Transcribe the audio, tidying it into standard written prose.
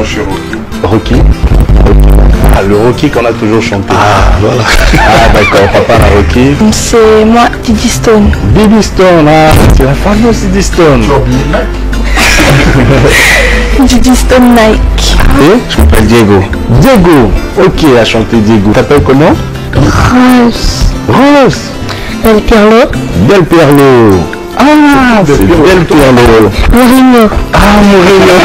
suis Rocky. Rocky. Ah, le Rocky qu'on a toujours chanté. Ah, voilà. Ah, d'accord, papa la Rocky. C'est moi, Didi Stone. Didi Stone, ah, c'est la fameuse Didi Stone. Didi Stone Nike. Et je m'appelle Diego. Diego, ok, à chanter Diego. T'appelles comment? Rose. Rose. Del Pirlo. Del Pirlo. Ah, c'est Del Pirlo. Mourinho. Ah, Mourinho.